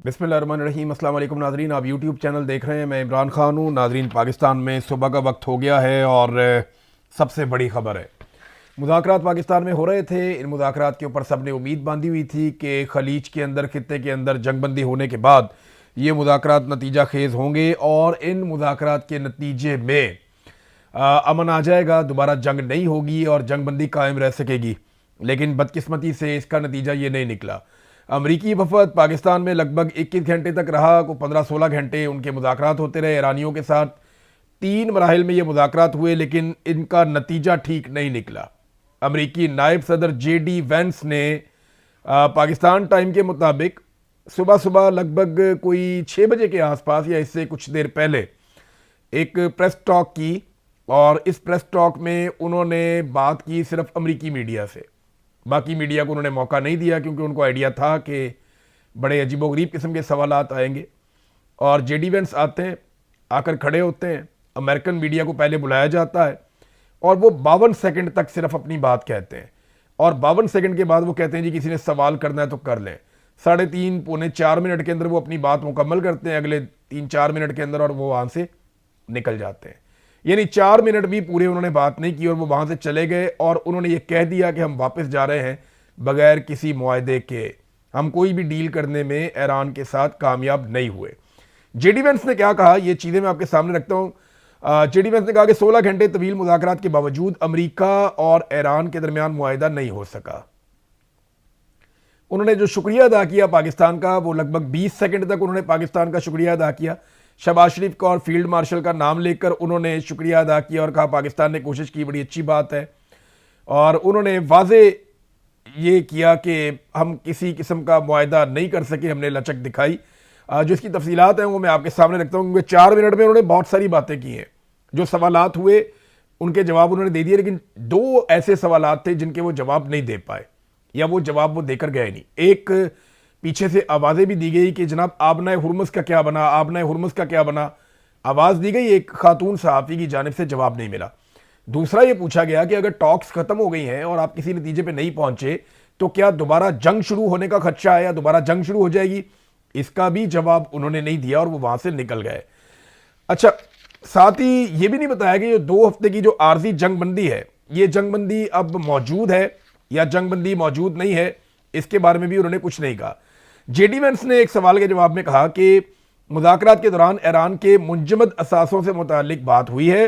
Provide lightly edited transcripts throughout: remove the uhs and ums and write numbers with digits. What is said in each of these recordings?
बिस्मिल्लाहिर्रहमानिर्रहीम। अस्सलाम वालेकुम नाजरीन, आप यूट्यूब चैनल देख रहे हैं। मैं इमरान खान हूँ। नाजरीन, पाकिस्तान में सुबह का वक्त हो गया है और सबसे बड़ी खबर है, मुज़ाकरात पाकिस्तान में हो रहे थे। इन मुज़ाकरात के ऊपर सब ने उम्मीद बांधी हुई थी कि खलीज के अंदर, खित्ते के अंदर जंगबंदी होने के बाद ये मुज़ाकरात नतीजा खेज़ होंगे और इन मुज़ाकरात के नतीजे में अमन आ जाएगा, दोबारा जंग नहीं होगी और जंगबंदी कायम रह सकेगी। लेकिन बदकिस्मती से इसका नतीजा ये नहीं निकला। अमरीकी वफद पाकिस्तान में लगभग 21 घंटे तक रहा, को 15-16 घंटे उनके मुज़ाकरात होते रहे ईरानियों के साथ। 3 मराहिल में ये मुज़ाकरात हुए लेकिन इनका नतीजा ठीक नहीं निकला। अमरीकी नायब सदर JD वेंस ने पाकिस्तान टाइम के मुताबिक सुबह सुबह लगभग कोई 6 बजे के आसपास या इससे कुछ देर पहले एक प्रेस टॉक की और इस प्रेस टॉक में उन्होंने बात की सिर्फ अमरीकी मीडिया से। बाकी मीडिया को उन्होंने मौका नहीं दिया क्योंकि उनको आइडिया था कि बड़े अजीबोगरीब किस्म के सवालात आएंगे। और JD वेंस आते हैं, आकर खड़े होते हैं, अमेरिकन मीडिया को पहले बुलाया जाता है और वो 52 सेकंड तक सिर्फ अपनी बात कहते हैं। और 52 सेकंड के बाद वो कहते हैं जी किसी ने सवाल करना है तो कर लें। 3.5 पौने 4 मिनट के अंदर वो अपनी बात मुकम्मल करते हैं, अगले 3-4 मिनट के अंदर, और वो वहाँ से निकल जाते हैं। यानी 4 मिनट भी पूरे उन्होंने बात नहीं की और वो वहाँ से चले गए और उन्होंने ये कह दिया कि हम वापस जा रहे हैं बगैर किसी मुआहदे के। हम कोई भी डील करने में ईरान के साथ कामयाब नहीं हुए। JD वेंस ने क्या कहा, ये चीज़ें मैं आपके सामने रखता हूँ। JD वेंस ने कहा कि 16 घंटे तवील मुज़ाकरात के बावजूद अमरीका और ईरान के दरमियान मुआहदा नहीं हो सका। उन्होंने जो शुक्रिया अदा किया पाकिस्तान का, वो लगभग 20 सेकंड तक उन्होंने पाकिस्तान का शुक्रिया अदा किया। शहबाज शरीफ का और फील्ड मार्शल का नाम लेकर उन्होंने शुक्रिया अदा किया और कहा पाकिस्तान ने कोशिश की, बड़ी अच्छी बात है। और उन्होंने वाजे ये किया कि हम किसी किस्म का मुआहदा नहीं कर सके, हमने लचक दिखाई। जो इसकी तफसीलात हैं वो मैं आपके सामने रखता हूँ क्योंकि 4 मिनट में उन्होंने बहुत सारी बातें की हैं। जो सवालात हुए उनके जवाब उन्होंने दे दिए, लेकिन 2 ऐसे सवालात थे जिनके वो जवाब नहीं दे पाए या वो जवाब वो देकर गए नहीं। एक, पीछे से आवाज़ें भी दी गई कि जनाब आबनाए हुर्मुज़ का क्या बना, आबनाए हुर्मुज़ का क्या बना, आवाज़ दी गई, एक खातून सहाफ़ी की जानिब से जवाब नहीं मिला। दूसरा ये पूछा गया कि अगर टॉक्स ख़त्म हो गई हैं और आप किसी नतीजे पे नहीं पहुंचे तो क्या दोबारा जंग शुरू होने का खदशा है या दोबारा जंग शुरू हो जाएगी। इसका भी जवाब उन्होंने नहीं दिया और वो वहाँ से निकल गए। अच्छा, साथ ही ये भी नहीं बताया कि ये 2 हफ्ते की जो आर्जी जंगबंदी है, ये जंगबंदी अब मौजूद है या जंगबंदी मौजूद नहीं है, इसके बारे में भी उन्होंने कुछ नहीं कहा। JD वेंस ने एक सवाल के जवाब में कहा कि मुज़ाकरात के दौरान ईरान के मुंजमद असासों से मुतालिक बात हुई है,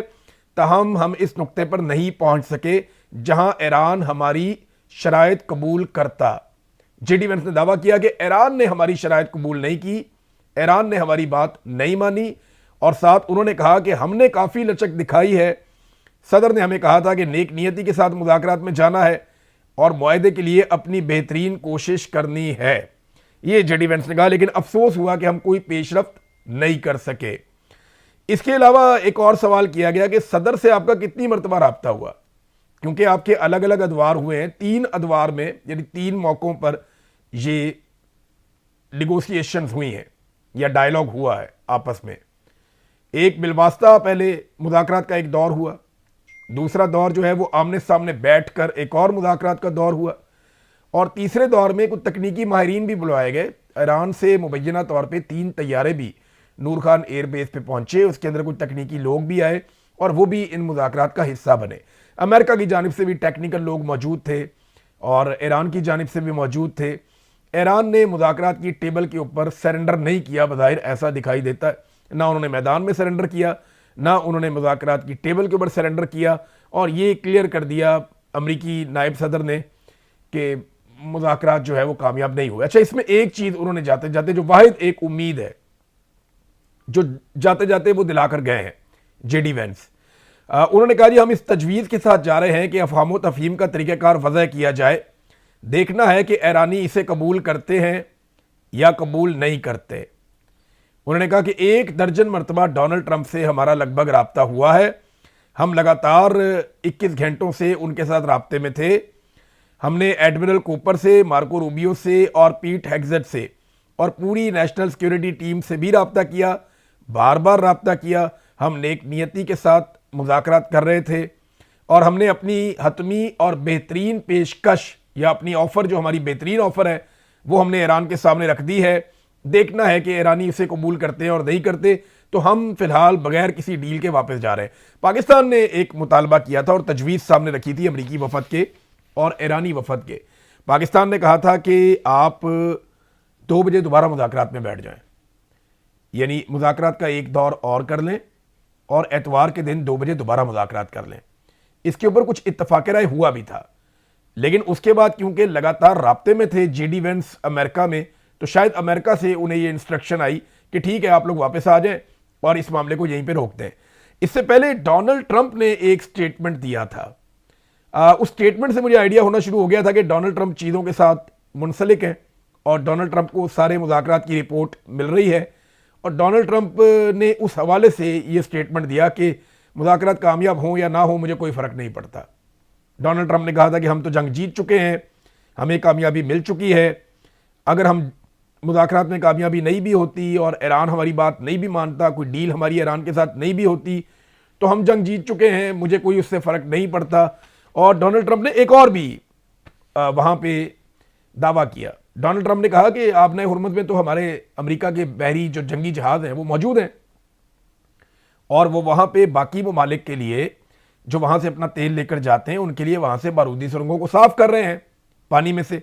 ताहम हम इस नुक्ते पर नहीं पहुंच सके जहां ईरान हमारी शराइत कबूल करता। JD वेंस ने दावा किया कि ईरान ने हमारी शराइत कबूल नहीं की, ईरान ने हमारी बात नहीं मानी। और साथ उन्होंने कहा कि हमने काफ़ी लचक दिखाई है। सदर ने हमें कहा था कि नेक नियति के साथ मुज़ाकरात में जाना है और मुआहदे के लिए अपनी बेहतरीन कोशिश करनी है, ये JD वेंस ने कहा। लेकिन अफसोस हुआ कि हम कोई पेशरफ्त नहीं कर सके। इसके अलावा एक और सवाल किया गया कि सदर से आपका कितनी मरतबा राब्ता हुआ, क्योंकि आपके अलग अलग अदवार हुए हैं। 3 अदवार में यानी 3 मौक़ों पर ये निगोसिएशंस हुई हैं या डायलॉग हुआ है आपस में। एक बिलवास्ता पहले मुज़ाकरात का एक दौर हुआ, दूसरा दौर जो है वो आमने सामने बैठकर एक और मुज़ाकरात का दौर हुआ, और तीसरे दौर में कुछ तकनीकी माहिरीन भी बुलवाए गए। ईरान से मुबैना तौर पे 3 तैयारे भी नूर खान एयरबेस पे पहुंचे, उसके अंदर कुछ तकनीकी लोग भी आए और वो भी इन मुज़ाकरात का हिस्सा बने। अमेरिका की जानिब से भी टेक्निकल लोग मौजूद थे और ईरान की जानिब से भी मौजूद थे। ईरान ने मुज़ाकरात की टेबल के ऊपर सरेंडर नहीं किया, बज़ाहिर ऐसा दिखाई देता है। ना उन्होंने मैदान में सरेंडर किया, ना उन्होंने मुज़ाकरात की टेबल के ऊपर सरेंडर किया, और ये क्लियर कर दिया अमरीकी नायब सदर ने कि मुज़ाकरात जो है वो कामयाब नहीं हुए। अच्छा, इसमें एक चीज़ उन्होंने जाते जाते, जो वाहिद एक उम्मीद है जो जाते जाते वो दिलाकर गए हैं JD वेंस, उन्होंने कहा जी हम इस तजवीज़ के साथ जा रहे हैं कि अफ़हाम व तफ़हीम का तरीक़ाकार वज़ह किया जाए, देखना है कि ईरानी इसे कबूल करते हैं या कबूल नहीं करते। उन्होंने कहा कि 1 दर्जन मरतबा डोनाल्ड ट्रंप से हमारा लगभग राब्ता हुआ है, हम लगातार 21 घंटों से उनके साथ राब्ते में थे। हमने एडमिरल कूपर से, मार्को रूबियो से और पीट हेग्सेट से और पूरी नेशनल सिक्योरिटी टीम से भी राब्ता किया, बार बार राब्ता किया। हम नेक नियति के साथ मुज़ाकरात कर रहे थे और हमने अपनी हतमी और बेहतरीन पेशकश या अपनी ऑफ़र, जो हमारी बेहतरीन ऑफ़र है, वो हमने ईरान के सामने रख दी है देखना है कि ईरानी इसे कबूल करते हैं और नहीं करते, तो हम फिलहाल बगैर किसी डील के वापस जा रहे हैं। पाकिस्तान ने एक मुतालबा किया था और तजवीज़ सामने रखी थी अमरीकी वफद के और ईरानी वफद के। पाकिस्तान ने कहा था कि आप 2 बजे दोबारा मुज़ाकरात में बैठ जाएं, यानी मुज़ाकरात का एक दौर और कर लें और एतवार के दिन 2 बजे दोबारा मुज़ाकरात कर लें। इसके ऊपर कुछ इत्तफाक राय हुआ भी था, लेकिन उसके बाद क्योंकि लगातार राब्ते में थे जेडी वेंस अमेरिका में, तो शायद अमेरिका से उन्हें ये इंस्ट्रक्शन आई कि ठीक है, आप लोग वापस आ जाएं और इस मामले को यहीं पे रोक दें। इससे पहले डोनाल्ड ट्रंप ने एक स्टेटमेंट दिया था। उस स्टेटमेंट से मुझे आइडिया होना शुरू हो गया था कि डोनाल्ड ट्रंप चीज़ों के साथ मुंसलिक है और डोनाल्ड ट्रंप को सारे मुज़ाकरात की रिपोर्ट मिल रही है, और डोनाल्ड ट्रंप ने उस हवाले से ये स्टेटमेंट दिया कि मुज़ाकरात कामयाब हों या ना हो मुझे कोई फ़र्क नहीं पड़ता। डोनाल्ड ट्रंप ने कहा था कि हम तो जंग जीत चुके हैं, हमें कामयाबी मिल चुकी है, अगर हम मुज़ाकरात में कामयाबी नहीं भी होती और ईरान हमारी बात नहीं भी मानता, कोई डील हमारी ईरान के साथ नहीं भी होती, तो हम जंग जीत चुके हैं, मुझे कोई उससे फ़र्क नहीं पड़ता। और डोनाल्ड ट्रंप ने एक और भी वहाँ पे दावा किया। डोनाल्ड ट्रंप ने कहा कि आपने हुर्मुज़ में तो हमारे अमेरिका के बहरी जो जंगी जहाज़ हैं वो मौजूद हैं और वो वहाँ पे बाकी ममालिक के लिए जो वहाँ से अपना तेल लेकर जाते हैं उनके लिए वहाँ से बारूदी सुरंगों को साफ कर रहे हैं पानी में से।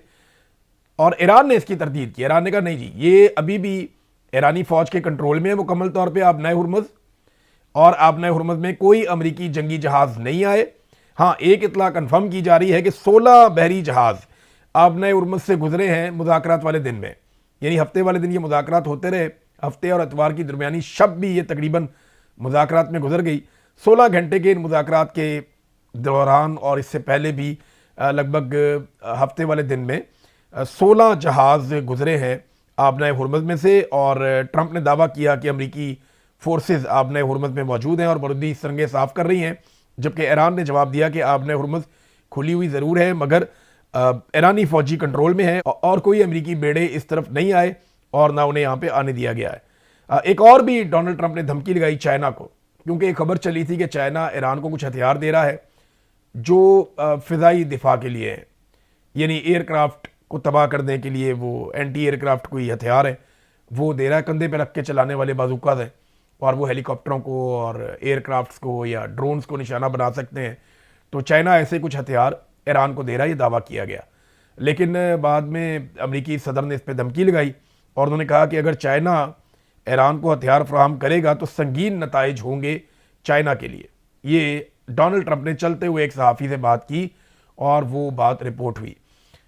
और ईरान ने इसकी तरदीद की। ईरान ने कहा नहीं जी, ये अभी भी ईरानी फौज के कंट्रोल में है मुकम्मल तौर पे आबनाए हुर्मुज़, और आबनाए हुर्मुज़ में कोई अमरीकी जंगी जहाज़ नहीं आए। हाँ, एक इतला कन्फर्म की जा रही है कि 16 बहरी जहाज़ आबनाए हुर्मुज़ से गुजरे हैं मुज़ाकरात वाले दिन में, यानी हफ्ते वाले दिन ये मुज़ाकरात होते रहे, हफ्ते और इतवार की दरमियानी शब भी ये तकरीबन मुज़ाकरात में गुजर गई। 16 घंटे के इन मुज़ाकरात के दौरान और इससे पहले भी लगभग हफ्ते वाले दिन में 16 जहाज़ गुजरे हैं आबनाए हुर्मुज़ में से। और ट्रंप ने दावा किया कि अमरीकी फोर्सेस आबनाए हुर्मुज़ में मौजूद हैं और बारूदी सुरंगें साफ कर रही हैं, जबकि ईरान ने जवाब दिया कि आबनाए हुर्मुज़ खुली हुई ज़रूर है मगर ईरानी फौजी कंट्रोल में है और कोई अमरीकी बेड़े इस तरफ नहीं आए और ना उन्हें यहाँ पे आने दिया गया है। एक और भी डोनाल्ड ट्रंप ने धमकी लगाई चाइना को, क्योंकि एक खबर चली थी कि चाइना ईरान को कुछ हथियार दे रहा है जो फ़िज़ाई दिफा के लिए है, यानी एयरक्राफ्ट को तबाह करने के लिए वो एंटी एयरक्राफ्ट कोई हथियार है वो दे रहा है, कंधे पे रख के चलाने वाले बाजूकाज हैं और वो हेलीकॉप्टरों को और एयरक्राफ्ट्स को या ड्रोन्स को निशाना बना सकते हैं। तो चाइना ऐसे कुछ हथियार ईरान को दे रहा है, ये दावा किया गया। लेकिन बाद में अमरीकी सदर ने इस पर धमकी लगाई और उन्होंने कहा कि अगर चाइना ईरान को हथियार फराहम करेगा तो संगीन नताइज होंगे चाइना के लिए। ये डोनाल्ड ट्रंप ने चलते हुए एक सहाफ़ी से बात की और वो बात रिपोर्ट हुई।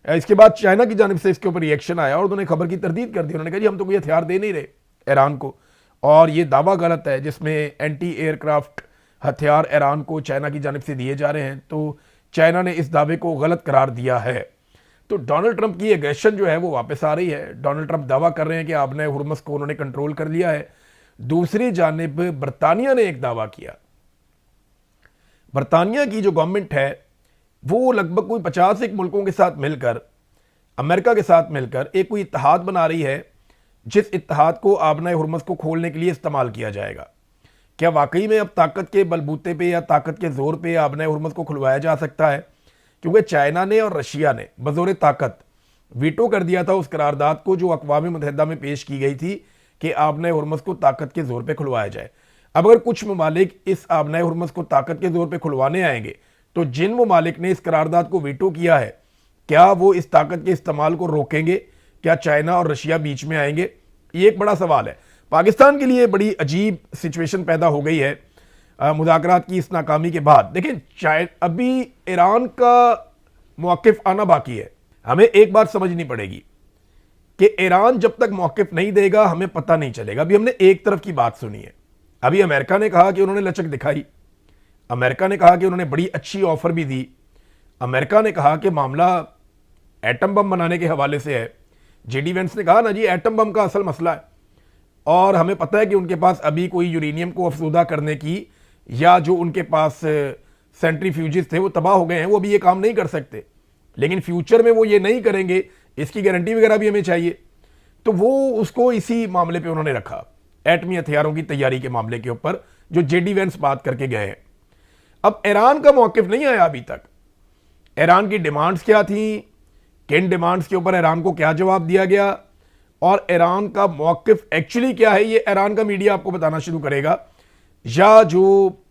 इसके बाद चाइना की जानिब से इसके ऊपर रिएक्शन आया और उन्होंने खबर की तरदीद कर दी। उन्होंने कहा जी हम तो कोई हथियार दे नहीं रहे ईरान को, और ये दावा गलत है जिसमें एंटी एयरक्राफ्ट हथियार ईरान को चाइना की जानिब से दिए जा रहे हैं। तो चाइना ने इस दावे को गलत करार दिया है। तो डोनाल्ड ट्रंप की एग्रेशन जो है वो वापस आ रही है। डोनाल्ड ट्रंप दावा कर रहे हैं कि आबनाए हुर्मुज़ को उन्होंने कंट्रोल कर लिया है। दूसरी जानिब बरतानिया ने एक दावा किया। बरतानिया की जो गवर्नमेंट है वो लगभग कोई 51 मुल्कों के साथ मिलकर, अमेरिका के साथ मिलकर एक कोई इत्तेहाद बना रही है जिस इत्तेहाद को आबनाए हुर्मुज़ को खोलने के लिए इस्तेमाल किया जाएगा। क्या वाकई में अब ताकत के बलबूते पे या ताकत के जोर पे आबनाए हुर्मुज़ को खुलवाया जा सकता है? क्योंकि चाइना ने और रशिया ने बज़ोर ताकत वीटो कर दिया था उस करारदाद को जो अक़वाम मुत्तहिदा में पेश की गई थी कि आबनाए हुर्मुज़ को ताकत के जोर पे खुलवाया जाए। अब अगर कुछ ममालिक इस आबनाए हुर्मुज़ को ताकत के जोर पे खुलवाने आएंगे तो जिन ममालिक ने इस करारदाद को वीटो किया है क्या वो इस ताकत के इस्तेमाल को रोकेंगे? क्या चाइना और रशिया बीच में आएंगे? ये एक बड़ा सवाल है। पाकिस्तान के लिए बड़ी अजीब सिचुएशन पैदा हो गई है मुज़ाकरात की इस नाकामी के बाद। देखिए, अभी ईरान का मौक़िफ़ आना बाकी है। हमें एक बात समझनी पड़ेगी कि ईरान जब तक मौक़िफ़ नहीं देगा हमें पता नहीं चलेगा। अभी हमने एक तरफ की बात सुनी है। अभी अमेरिका ने कहा कि उन्होंने लचक दिखाई, अमेरिका ने कहा कि उन्होंने बड़ी अच्छी ऑफर भी दी, अमेरिका ने कहा कि मामला एटम बम बनाने के हवाले से है। जेडी वेंस ने कहा ना जी एटम बम का असल मसला है, और हमें पता है कि उनके पास अभी कोई यूरेनियम को अफजूदा करने की या जो उनके पास सेंट्रीफ्यूजेस थे वो तबाह हो गए हैं, वो अभी ये काम नहीं कर सकते, लेकिन फ्यूचर में वो ये नहीं करेंगे इसकी गारंटी वगैरह भी हमें चाहिए। तो वो उसको इसी मामले पे उन्होंने रखा, एटमी हथियारों की तैयारी के मामले के ऊपर जो जेडी वेंस बात करके गए हैं। अब ईरान का मौक़िफ़ नहीं आया अभी तक। ईरान की डिमांड्स क्या थी, किन डिमांड्स के ऊपर ईरान को क्या जवाब दिया गया, और ईरान का मौकिफ एक्चुअली क्या है ये ईरान का मीडिया आपको बताना शुरू करेगा, या जो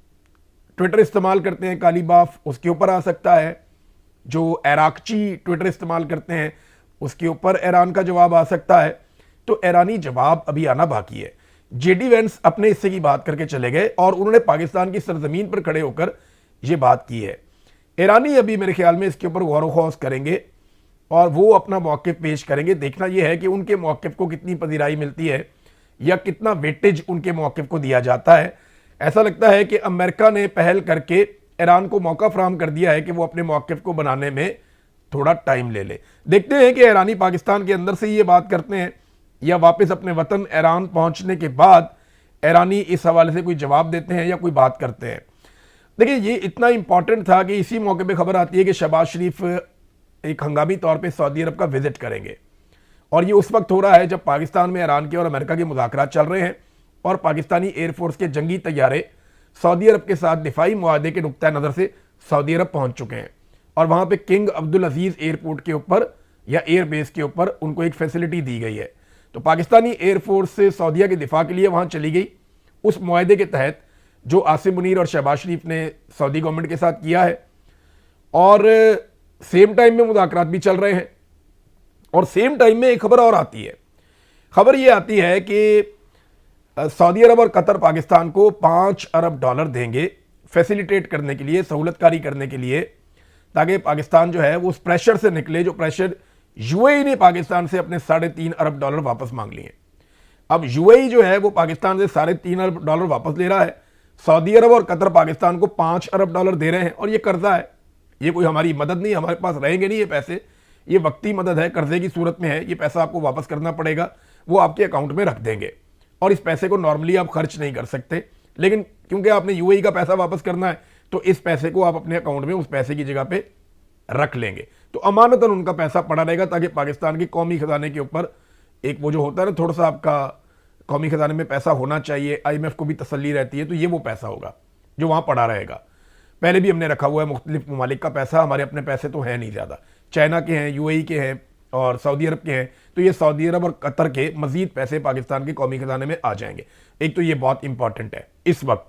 ट्विटर इस्तेमाल करते हैं काली बाफ उसके ऊपर आ सकता है, जो इराकची ट्विटर इस्तेमाल करते हैं उसके ऊपर ईरान का जवाब आ सकता है। तो ईरानी जवाब अभी आना बाकी है। जेडी वेंस अपने हिस्से की बात करके चले गए और उन्होंने पाकिस्तान की सरजमीन पर खड़े होकर यह बात की है। ईरानी अभी मेरे ख्याल में इसके ऊपर गौर खौस करेंगे और वो अपना मौक़िफ़ पेश करेंगे। देखना यह है कि उनके मौक़िफ़ को कितनी पजीराई मिलती है या कितना वेटेज उनके मौक़िफ़ को दिया जाता है। ऐसा लगता है कि अमेरिका ने पहल करके ईरान को मौका फराहम कर दिया है कि वो अपने मौक़िफ़ को बनाने में थोड़ा टाइम ले ले। देखते हैं कि ईरानी पाकिस्तान के अंदर से ये बात करते हैं या वापस अपने वतन ईरान पहुंचने के बाद ईरानी इस हवाले से कोई जवाब देते हैं या कोई बात करते हैं। देखिए ये इतना इंपॉर्टेंट था कि इसी मौके पे खबर आती है कि शहबाज शरीफ एक हंगामी तौर पे सऊदी अरब का विजिट करेंगे और ये उस वक्त हो रहा है जब पाकिस्तान में ईरान के और अमेरिका के मुज़ाकरात चल रहे हैं और पाकिस्तानी एयरफोर्स के जंगी तैयारे सऊदी अरब के साथ दिफाई मुआहदे के नुक्ता नज़र से सऊदी अरब पहुंच चुके हैं और वहां पे किंग अब्दुल अजीज़ एयरपोर्ट के ऊपर या एयरबेस के ऊपर उनको एक फैसिलिटी दी गई है। तो पाकिस्तानी एयरफोर्स से सऊदीया के दिफा के लिए वहां चली गई उस मुआहदे के तहत जो आसिम मुनीर और शहबाज शरीफ ने सऊदी गवर्नमेंट के साथ किया है, और सेम टाइम में मुज़ाकरात भी चल रहे हैं। और सेम टाइम में एक खबर और आती है। खबर ये आती है कि सऊदी अरब और कतर पाकिस्तान को $5 अरब देंगे फैसिलिटेट करने के लिए, सहूलतकारी करने के लिए, ताकि पाकिस्तान जो है वो उस प्रेशर से निकले जो प्रेशर यूएई ने पाकिस्तान से अपने $3.5 अरब वापस मांग लिए। अब यूएई जो है वो पाकिस्तान से $3.5 अरब वापस ले रहा है। सऊदी अरब और कतर पाकिस्तान को $5 अरब दे रहे हैं और ये कर्जा है, ये कोई हमारी मदद नहीं, हमारे पास रहेंगे नहीं ये पैसे, ये वक्ती मदद है, कर्जे की सूरत में है, ये पैसा आपको वापस करना पड़ेगा, वो आपके अकाउंट में रख देंगे और इस पैसे को नॉर्मली आप खर्च नहीं कर सकते, लेकिन क्योंकि आपने यूएई का पैसा वापस करना है तो इस पैसे को आप अपने अकाउंट में उस पैसे की जगह पे रख लेंगे। तो अमानतन उनका पैसा पड़ा रहेगा ताकि पाकिस्तान के कौमी खजाने के ऊपर एक वो जो होता है ना, थोड़ा सा आपका कौमी खजाने में पैसा होना चाहिए, आईएमएफ को भी तसल्ली रहती है, तो ये वो पैसा होगा जो वहाँ पड़ा रहेगा। पहले भी हमने रखा हुआ है मुख्तलिफ ममालिक का पैसा, हमारे अपने पैसे तो हैं नहीं ज़्यादा, चाइना के हैं, यूएई के हैं और सऊदी अरब के हैं, तो ये सऊदी अरब और कतर के मजीद पैसे पाकिस्तान के कौमी खजाने में आ जाएंगे। एक तो ये बहुत इंपॉर्टेंट है इस वक्त।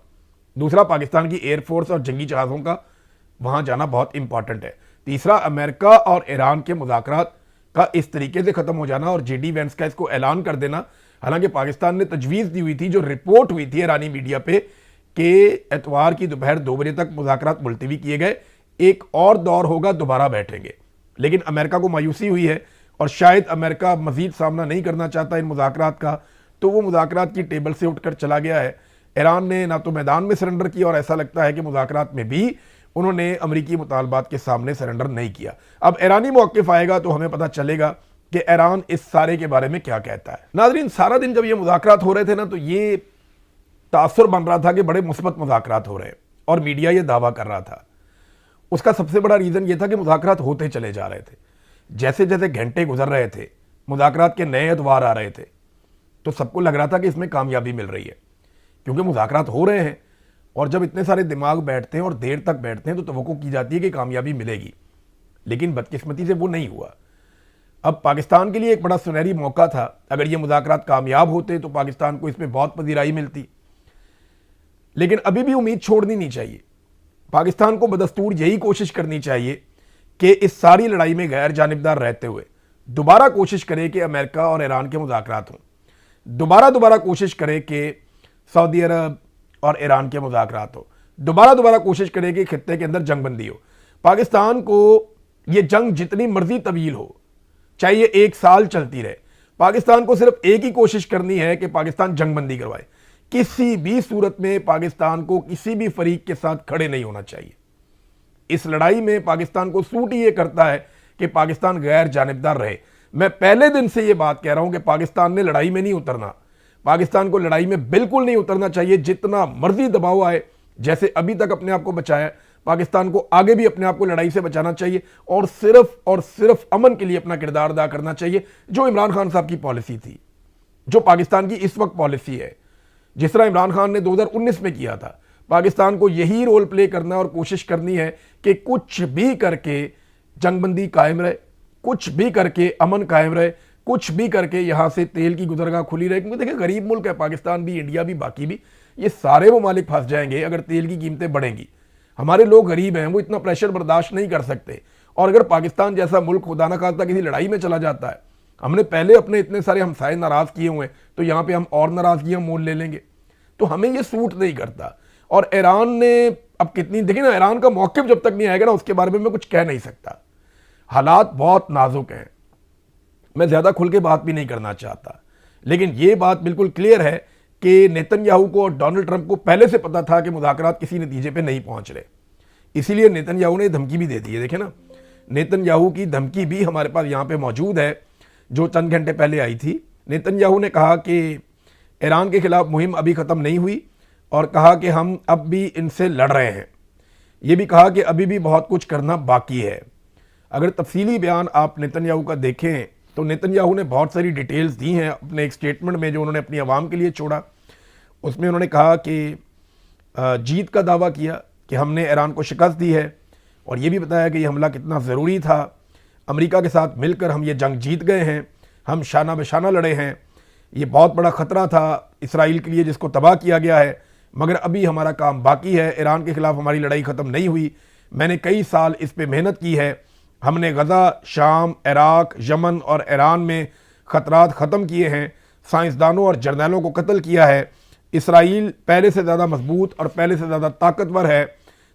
दूसरा, पाकिस्तान की एयरफोर्स और जंगी जहाज़ों का वहाँ जाना बहुत इंपॉर्टेंट है। तीसरा, अमेरिका और ईरान के मुज़ाकरात का इस तरीके से ख़त्म हो जाना और जेडी वेंस का इसको ऐलान कर देना। हालांकि पाकिस्तान ने तजवीज़ दी हुई थी, जो रिपोर्ट हुई थी ईरानी मीडिया पे, कि एतवार की दोपहर 2 बजे तक मुज़ाकरात मुलतवी किए गए, एक और दौर होगा, दोबारा बैठेंगे। लेकिन अमेरिका को मायूसी हुई है और शायद अमेरिका मजीद सामना नहीं करना चाहता इन मुज़ाकरात का, तो वो मुज़ाकरात की टेबल से उठकर चला गया है। ईरान ने ना तो मैदान में सरेंडर किया और ऐसा लगता है कि मुज़ाकरात में भी उन्होंने अमरीकी मुतालबात के सामने सरेंडर नहीं किया। अब ईरानी मौक़िफ़ आएगा तो हमें पता चलेगा कि ईरान इस सारे के बारे में क्या कहता है। नाज़रीन, सारा दिन जब ये मुज़ाकरात हो रहे थे ना, तो ये तासुर बन रहा था कि बड़े मुस्बत मुज़ाकरात हो रहे हैं और मीडिया ये दावा कर रहा था। उसका सबसे बड़ा रीज़न ये था कि मुज़ाकरात होते चले जा रहे थे। जैसे जैसे घंटे गुजर रहे थे, मुज़ाकरात के नए अदवार आ रहे थे, तो सबको लग रहा था कि इसमें कामयाबी मिल रही है, क्योंकि मुज़ाकरात हो रहे हैं और जब इतने सारे दिमाग बैठते हैं और देर तक बैठते हैं तो तवक्को की जाती है कि कामयाबी मिलेगी। लेकिन बदकिस्मती से वो नहीं हुआ। अब पाकिस्तान के लिए एक बड़ा सुनहरी मौका था। अगर ये मुज़ाकरात कामयाब होते तो पाकिस्तान को इसमें बहुत पजीराई मिलती, लेकिन अभी भी उम्मीद छोड़नी नहीं चाहिए। पाकिस्तान को बदस्तूर यही कोशिश करनी चाहिए कि इस सारी लड़ाई में गैर जानिबदार रहते हुए दोबारा कोशिश करे कि अमेरिका और ईरान के मुज़ाकरात हों, दोबारा कोशिश करे कि सऊदी अरब और ईरान के मुज़ाकरात हो, दोबारा कोशिश करे कि खित्ते के अंदर जंगबंदी हो। पाकिस्तान को ये जंग जितनी मर्जी तवील हो, चाहे ये 1 साल चलती रहे, पाकिस्तान को सिर्फ एक ही कोशिश करनी है कि पाकिस्तान जंगबंदी करवाए। किसी भी सूरत में पाकिस्तान को किसी भी फरीक के साथ खड़े नहीं होना चाहिए। इस लड़ाई में पाकिस्तान को सूट ही ये करता है कि पाकिस्तान गैर जानिबदार रहे। मैं पहले दिन से ये बात कह रहा हूं कि पाकिस्तान ने लड़ाई में नहीं उतरना, पाकिस्तान को लड़ाई में बिल्कुल नहीं उतरना चाहिए। जितना मर्जी दबाव आए, जैसे अभी तक अपने आप को बचाया, पाकिस्तान को आगे भी अपने आप को लड़ाई से बचाना चाहिए और सिर्फ अमन के लिए अपना किरदार अदा करना चाहिए, जो इमरान खान साहब की पॉलिसी थी, जो पाकिस्तान की इस वक्त पॉलिसी है। जिस तरह इमरान खान ने 2019 में किया था, पाकिस्तान को यही रोल प्ले करना और कोशिश करनी है कि कुछ भी करके जंगबंदी कायम रहे, कुछ भी करके अमन कायम रहे, कुछ भी करके यहाँ से तेल की गुजरगाह खुली रहे, क्योंकि देखिए गरीब मुल्क है पाकिस्तान भी, इंडिया भी, बाकी भी, ये सारे ममालिक फंस जाएंगे अगर तेल की कीमतें बढ़ेंगी। हमारे लोग गरीब हैं, वो इतना प्रेशर बर्दाश्त नहीं कर सकते। और अगर पाकिस्तान जैसा मुल्क खुदा न खास्ता किसी लड़ाई में चला जाता है, हमने पहले अपने इतने सारे हमसाए नाराज किए हुए हैं, तो यहाँ पे हम और नाराजगियां मोल ले लेंगे, तो हमें ये सूट नहीं करता। और ईरान ने अब कितनी, देखिए ना, ईरान का मौक़िफ़ जब तक नहीं आएगा ना, उसके बारे में मैं कुछ कह नहीं सकता। हालात बहुत नाजुक हैं, मैं ज़्यादा खुल के बात भी नहीं करना चाहता, लेकिन ये बात बिल्कुल क्लियर है कि नेतन्याहू को और डोनाल्ड ट्रंप को पहले से पता था कि मुज़ाकरात किसी नतीजे पे नहीं पहुंच रहे, इसीलिए नेतन्याहू ने धमकी भी दे दी है। देखें ना, नेतन्याहू की धमकी भी हमारे पास यहाँ पे मौजूद है, जो चंद घंटे पहले आई थी। नेतन्याहू ने कहा कि ईरान के खिलाफ मुहिम अभी ख़त्म नहीं हुई, और कहा कि हम अब भी इनसे लड़ रहे हैं। ये भी कहा कि अभी भी बहुत कुछ करना बाकी है। अगर तफसीली बयान आप नेतन्याहू का देखें तो नेतन्याहू ने बहुत सारी डिटेल्स दी हैं अपने एक स्टेटमेंट में जो उन्होंने अपनी आवाम के लिए छोड़ा। उसमें उन्होंने कहा कि जीत का दावा किया कि हमने ईरान को शिकस्त दी है, और ये भी बताया कि ये हमला कितना ज़रूरी था, अमेरिका के साथ मिलकर हम ये जंग जीत गए हैं, हम शाना बशाना लड़े हैं, ये बहुत बड़ा ख़तरा था इसराइल के लिए जिसको तबाह किया गया है, मगर अभी हमारा काम बाकी है, ईरान के ख़िलाफ़ हमारी लड़ाई ख़त्म नहीं हुई, मैंने कई साल इस पर मेहनत की है, हमने गज़ा, शाम, इराक, यमन और ईरान में ख़तरात ख़त्म किए हैं, साइंसदानों और जर्नैलों को कत्ल किया है, इसराइल पहले से ज़्यादा मजबूत और पहले से ज़्यादा ताकतवर है।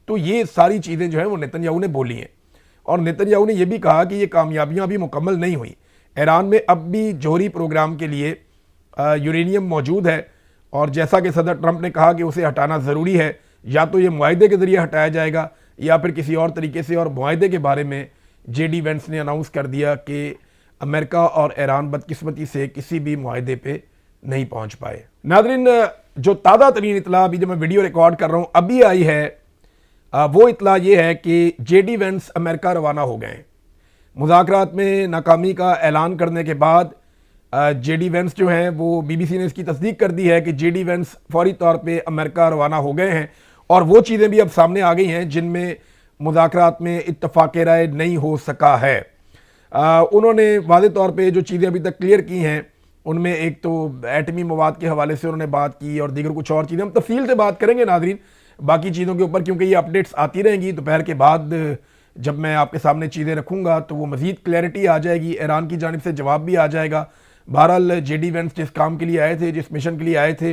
तो ये सारी चीज़ें जो हैं वो नेतन्याहू ने बोली हैं। और नेतन्याहू ने यह भी कहा कि ये कामयाबियाँ अभी मुकम्मल नहीं हुई, ईरान में अब भी जौहरी प्रोग्राम के लिए यूरेनियम मौजूद है, और जैसा कि सदर ट्रंप ने कहा कि उसे हटाना ज़रूरी है, या तो ये मुआहदे के ज़रिए हटाया जाएगा या फिर किसी और तरीके से। और मुआहदे के बारे में JD वेंस ने अनाउंस कर दिया कि अमेरिका और ईरान बदकिस्मती से किसी भी मुआहदे पे नहीं पहुंच पाए। नाज़रीन, जो ताज़ा तरीन इतला अभी जब मैं वीडियो रिकॉर्ड कर रहा हूँ अभी आई है, वो इतला ये है कि JD वेंस अमेरिका रवाना हो गए। मुज़ाकरात में नाकामी का ऐलान करने के बाद JD वेंस जो हैं वो BBC ने इसकी तस्दीक कर दी है कि JD वेंस फौरी तौर पे अमेरिका रवाना हो गए हैं, और वो चीज़ें भी अब सामने आ गई हैं जिनमें मुज़ाकरात में इत्तफ़ाक़ राय नहीं हो सका है। उन्होंने वाज़े तौर पे जो चीज़ें अभी तक क्लियर की हैं उनमें एक तो एटमी मवाद के हवाले से उन्होंने बात की, और दीगर कुछ और चीज़ें हम तफसील से बात करेंगे नाज़रीन बाकी चीज़ों के ऊपर, क्योंकि ये अपडेट्स आती रहेंगी। दोपहर के बाद जब मैं आपके सामने चीज़ें रखूँगा तो वो मज़ीद क्लैरिटी आ जाएगी, ईरान की जानिब से जवाब भी आ जाएगा। बहरहाल JD वेंस जिस काम के लिए आए थे, जिस मिशन के लिए आए थे,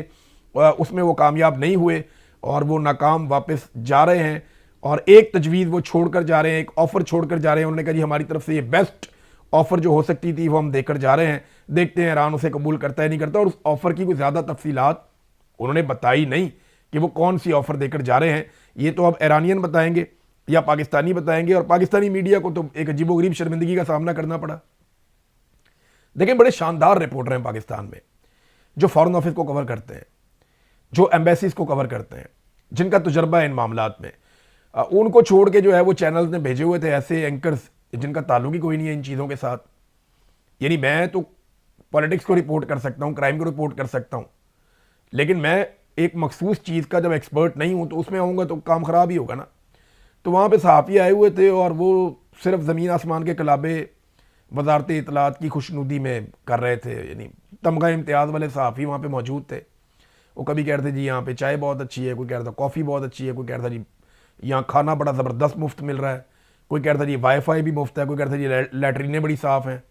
उसमें वो कामयाब नहीं हुए और वो नाकाम वापस जा रहे हैं, और एक तजवीज़ वो छोड़कर जा रहे हैं, एक ऑफ़र छोड़कर जा रहे हैं। उन्होंने कहा जी हमारी तरफ से ये बेस्ट ऑफ़र जो हो सकती थी वो हम देकर जा रहे हैं, देखते हैं ईरान उसे कबूल करता है नहीं करता। और उस ऑफ़र की कोई ज़्यादा तफसीलात उन्होंने बताई नहीं कि वो कौन सी ऑफ़र देकर जा रहे हैं। ये तो अब ईरानियन बताएंगे या पाकिस्तानी बताएंगे, और पाकिस्तानी मीडिया को तो एक अजीबोगरीब शर्मिंदगी का सामना करना पड़ा। देखें, बड़े शानदार रिपोर्टर हैं पाकिस्तान में जो फ़ॉरेन ऑफिस को कवर करते हैं, जो एम्बेसीज को कवर करते हैं, जिनका तजर्बा है इन मामलात में। उनको छोड़ के जो है वो चैनल्स ने भेजे हुए थे ऐसे एंकर्स जिनका ताल्लुक ही कोई नहीं है इन चीज़ों के साथ। यानी मैं तो पॉलिटिक्स को रिपोर्ट कर सकता हूँ, क्राइम को रिपोर्ट कर सकता हूँ, लेकिन मैं एक मखसूस चीज़ का जब एक्सपर्ट नहीं हूँ तो उसमें आऊँगा तो काम ख़राब ही होगा ना। तो वहाँ पे सहाफ़ी आए हुए थे और वो सिर्फ ज़मीन आसमान के कलाबे वजारत इतलात की खुशनुदी में कर रहे थे। यानी तमगा इम्तियाज़ वाले सहाफ़ी वहाँ पे मौजूद थे। वो कभी कह रहे थे जी यहाँ पे चाय बहुत अच्छी है, कोई कह रहा था कॉफ़ी बहुत अच्छी है, कोई कह रहा था जी यहाँ खाना बड़ा ज़बरदस्त मुफ्त मिल रहा है, कोई कह रहा था जी वाईफाई भी मुफ्त है, कोई कह रहा था जी लैट्रीनें बड़ी साफ़ हैं,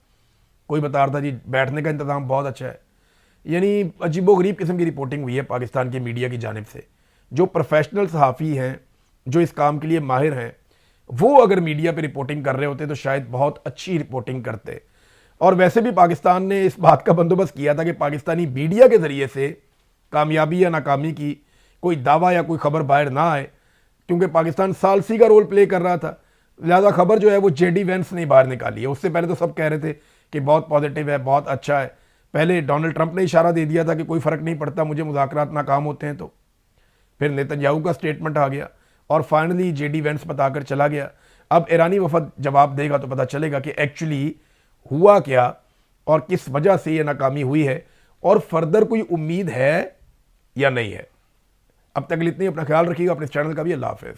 कोई बता रहा था जी बैठने का इंतज़ाम बहुत अच्छा है। यानी अजीबोगरीब किस्म की रिपोर्टिंग हुई है पाकिस्तान के मीडिया की जानिब से। जो प्रोफेशनल सहाफ़ी हैं, जो इस काम के लिए माहिर हैं, वो अगर मीडिया पे रिपोर्टिंग कर रहे होते तो शायद बहुत अच्छी रिपोर्टिंग करते। और वैसे भी पाकिस्तान ने इस बात का बंदोबस्त किया था कि पाकिस्तानी मीडिया के ज़रिए से कामयाबी या नाकामी की कोई दावा या कोई ख़बर बाहर ना आए, क्योंकि पाकिस्तान सालसी का रोल प्ले कर रहा था। लिहाजा खबर जो है वो JD वेंस ने बाहर निकाली है। उससे पहले तो सब कह रहे थे कि बहुत पॉजिटिव है, बहुत अच्छा है। पहले डोनाल्ड ट्रंप ने इशारा दे दिया था कि कोई फ़र्क नहीं पड़ता, मुझे मुज़ाकरात नाकाम होते हैं तो। फिर नेतन्याहू का स्टेटमेंट आ गया और फाइनली JD वेंस बताकर चला गया। अब ईरानी वफद जवाब देगा तो पता चलेगा कि एक्चुअली हुआ क्या और किस वजह से ये नाकामी हुई है, और फर्दर कोई उम्मीद है या नहीं है। अब तक इतनी, अपना ख्याल रखिएगा, अपने चैनल का भी। अल्लाह हाफ़िज़।